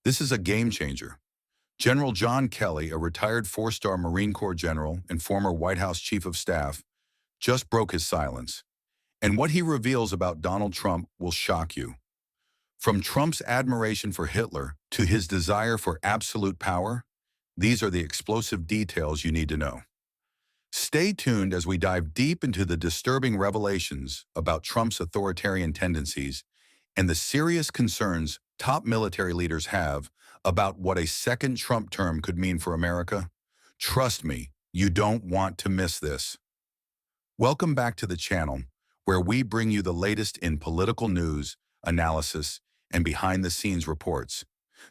This is a game changer. General John Kelly, a retired four-star Marine Corps general and former White House chief of staff, just broke his silence. And what he reveals about Donald Trump will shock you. From Trump's admiration for Hitler to his desire for absolute power, these are the explosive details you need to know. Stay tuned as we dive deep into the disturbing revelations about Trump's authoritarian tendencies and the serious concerns top military leaders have about what a second Trump term could mean for America. Trust me, you don't want to miss this. Welcome back to the channel, where we bring you the latest in political news, analysis, and behind-the-scenes reports.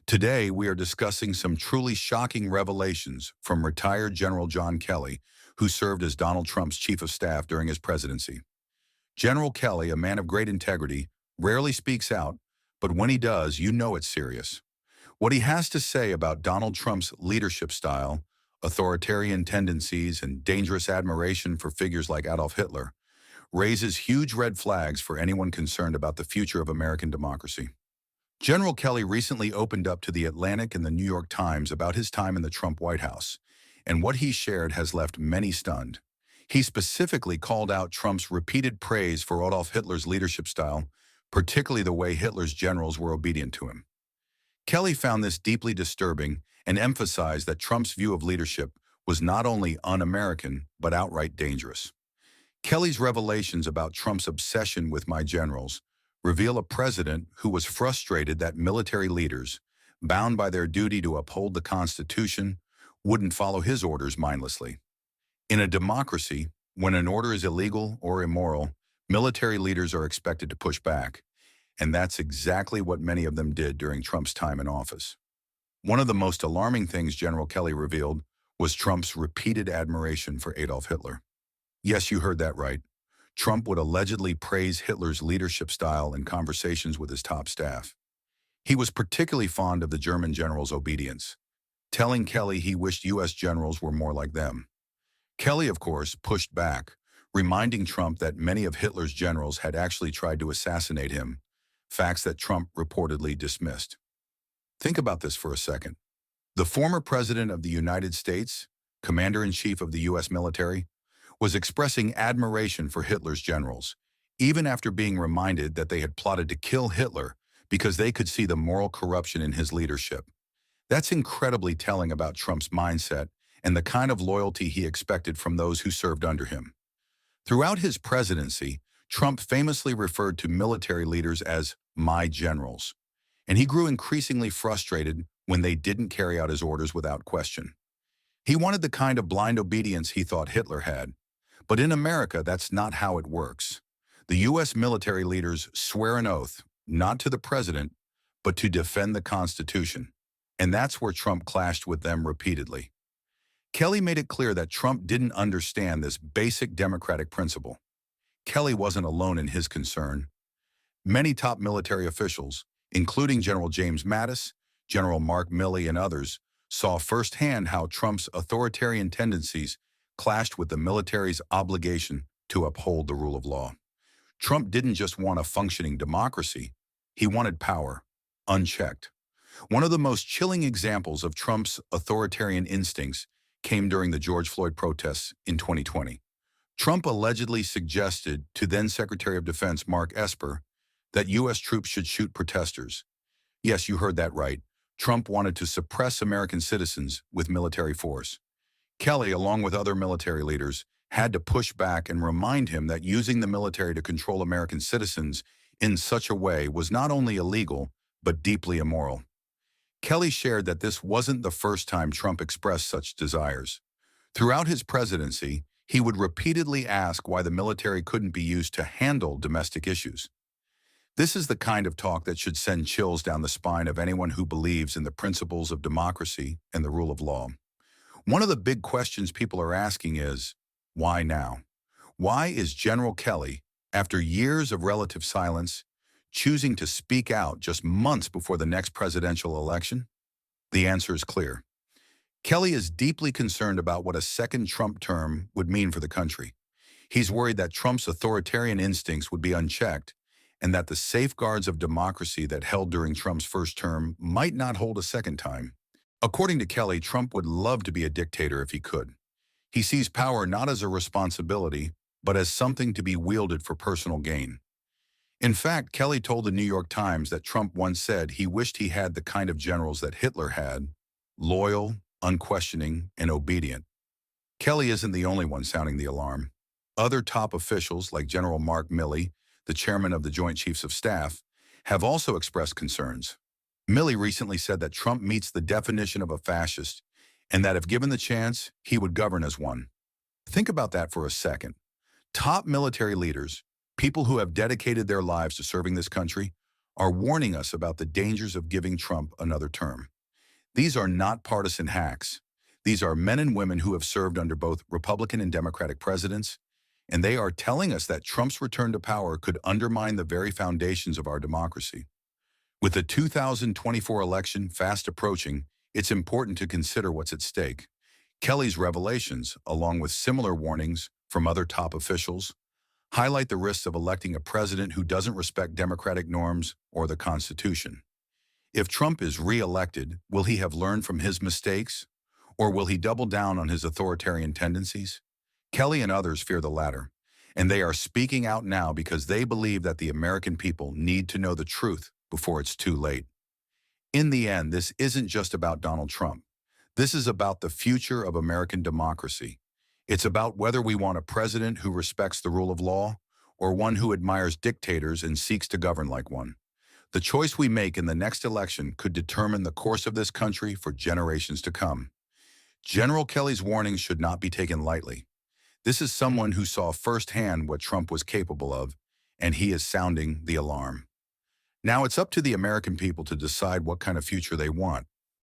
Today, we are discussing some truly shocking revelations from retired General John Kelly, who served as Donald Trump's chief of staff during his presidency. General Kelly, a man of great integrity, rarely speaks out, but when he does, you know it's serious. What he has to say about Donald Trump's leadership style, authoritarian tendencies, and dangerous admiration for figures like Adolf Hitler raises huge red flags for anyone concerned about the future of American democracy. General Kelly recently opened up to The Atlantic and the New York Times about his time in the Trump White House, and what he shared has left many stunned. He specifically called out Trump's repeated praise for Adolf Hitler's leadership style, particularly the way Hitler's generals were obedient to him. Kelly found this deeply disturbing and emphasized that Trump's view of leadership was not only un-American, but outright dangerous. Kelly's revelations about Trump's obsession with my generals reveal a president who was frustrated that military leaders, bound by their duty to uphold the Constitution, wouldn't follow his orders mindlessly. In a democracy, when an order is illegal or immoral, military leaders are expected to push back, and that's exactly what many of them did during Trump's time in office. One of the most alarming things General Kelly revealed was Trump's repeated admiration for Adolf Hitler. Yes, you heard that right. Trump would allegedly praise Hitler's leadership style in conversations with his top staff. He was particularly fond of the German general's obedience, telling Kelly he wished U.S. generals were more like them. Kelly, of course, pushed back, reminding Trump that many of Hitler's generals had actually tried to assassinate him, facts that Trump reportedly dismissed. Think about this for a second. The former president of the United States, commander-in-chief of the U.S. military, was expressing admiration for Hitler's generals, even after being reminded that they had plotted to kill Hitler because they could see the moral corruption in his leadership. That's incredibly telling about Trump's mindset and the kind of loyalty he expected from those who served under him. Throughout his presidency, Trump famously referred to military leaders as my generals, and he grew increasingly frustrated when they didn't carry out his orders without question. He wanted the kind of blind obedience he thought Hitler had. But in America, that's not how it works. The U.S. military leaders swear an oath, not to the president, but to defend the Constitution. And that's where Trump clashed with them repeatedly. Kelly made it clear that Trump didn't understand this basic democratic principle. Kelly wasn't alone in his concern. Many top military officials, including General James Mattis, General Mark Milley, and others, saw firsthand how Trump's authoritarian tendencies clashed with the military's obligation to uphold the rule of law. Trump didn't just want a functioning democracy, he wanted power, unchecked. One of the most chilling examples of Trump's authoritarian instincts came during the George Floyd protests in 2020. Trump allegedly suggested to then Secretary of Defense Mark Esper that U.S. troops should shoot protesters. Yes, you heard that right. Trump wanted to suppress American citizens with military force. Kelly, along with other military leaders, had to push back and remind him that using the military to control American citizens in such a way was not only illegal, but deeply immoral. Kelly shared that this wasn't the first time Trump expressed such desires. Throughout his presidency, he would repeatedly ask why the military couldn't be used to handle domestic issues. This is the kind of talk that should send chills down the spine of anyone who believes in the principles of democracy and the rule of law. One of the big questions people are asking is, why now? Why is General Kelly, after years of relative silence, choosing to speak out just months before the next presidential election? The answer is clear. Kelly is deeply concerned about what a second Trump term would mean for the country. He's worried that Trump's authoritarian instincts would be unchecked, and that the safeguards of democracy that held during Trump's first term might not hold a second time. According to Kelly, Trump would love to be a dictator if he could. He sees power not as a responsibility, but as something to be wielded for personal gain. In fact, Kelly told the New York Times that Trump once said he wished he had the kind of generals that Hitler had: loyal, unquestioning, and obedient. Kelly isn't the only one sounding the alarm. Other top officials, like General Mark Milley, the chairman of the Joint Chiefs of Staff, have also expressed concerns. Milley recently said that Trump meets the definition of a fascist, and that if given the chance, he would govern as one. Think about that for a second. Top military leaders, people who have dedicated their lives to serving this country, are warning us about the dangers of giving Trump another term. These are not partisan hacks. These are men and women who have served under both Republican and Democratic presidents, and they are telling us that Trump's return to power could undermine the very foundations of our democracy. With the 2024 election fast approaching, it's important to consider what's at stake. Kelly's revelations, along with similar warnings from other top officials, highlight the risks of electing a president who doesn't respect democratic norms or the Constitution. If Trump is re-elected, will he have learned from his mistakes, or will he double down on his authoritarian tendencies? Kelly and others fear the latter, and they are speaking out now because they believe that the American people need to know the truth before it's too late. In the end, this isn't just about Donald Trump. This is about the future of American democracy. It's about whether we want a president who respects the rule of law or one who admires dictators and seeks to govern like one. The choice we make in the next election could determine the course of this country for generations to come. General Kelly's warnings should not be taken lightly. This is someone who saw firsthand what Trump was capable of, and he is sounding the alarm. Now it's up to the American people to decide what kind of future they want.